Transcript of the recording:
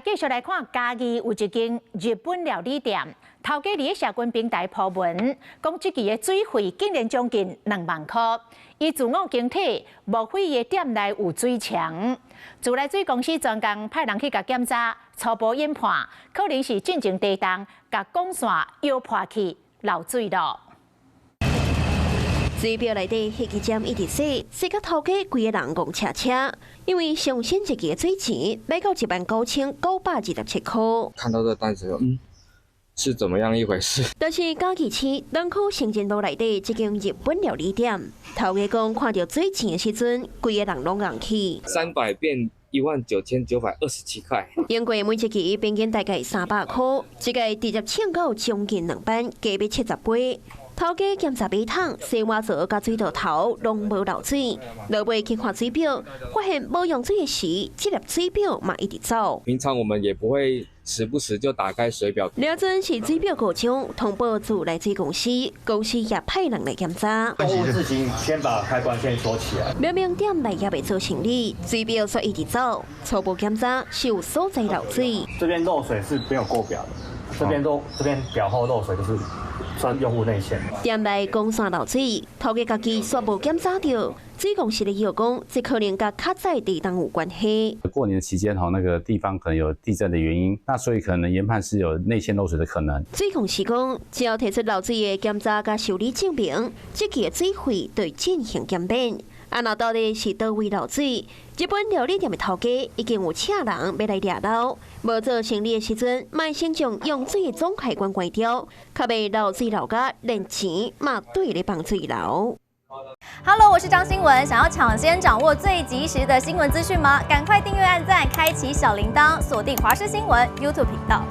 继续来看，嘉义有一间日本料理店，头家伫社群平台抛文，讲这期的水费竟然将近2万块。伊自我经体，莫非伊的店内有水墙？自来水公司专工派人去甲检查，初步研判，可能是进前地动，甲管线摇破去漏水了。 水表内底迄支针一直洗到头家规个人戆车车，因为上新一期的水钱买到19927块。看到这单子，是怎么样一回事？但是嘉义市东区成真路内底这间日本料理店，头家讲看到水钱的时阵，规个人拢硬起。300变19927块。用过每一期平均大概300块，一个直接请到将近2班，加要70杯。 头家检查马桶、洗碗槽甲水道头拢无漏水，落尾去看水表，发现无用水的时，这粒水表嘛一直走。平常我们也不会时不时就打开水表。了准是水表故障，通报自来水公司，公司也派人来检查。当务之急，先把开关先锁起来。明明店内也未做清理，水表却一直走，初步检查是有所在漏水。这边漏水是没有过表的，这边表后漏水就是。 算用户内线。店内管线漏水，头家家己煞无检查到，水公司的药讲，这可能甲卡在地动有关系。过年期间那个地方可能有地震的原因，那所以可能研判是有内线漏水的可能。水公司讲，只要提出漏水的检查甲修理证明，这期的水费对进行减免。啊，那到底是倒位漏水？日本料理店的头家已经有请人要来抓漏，无做生理的时阵，卖先将用水的总开关关掉，较袂漏水漏甲连钱嘛对咧放水流。Hello， 我是张新文。想要抢先掌握最及时的新闻资讯吗？赶快订阅、按赞、开启小铃铛，锁定华视新闻 YouTube 频道。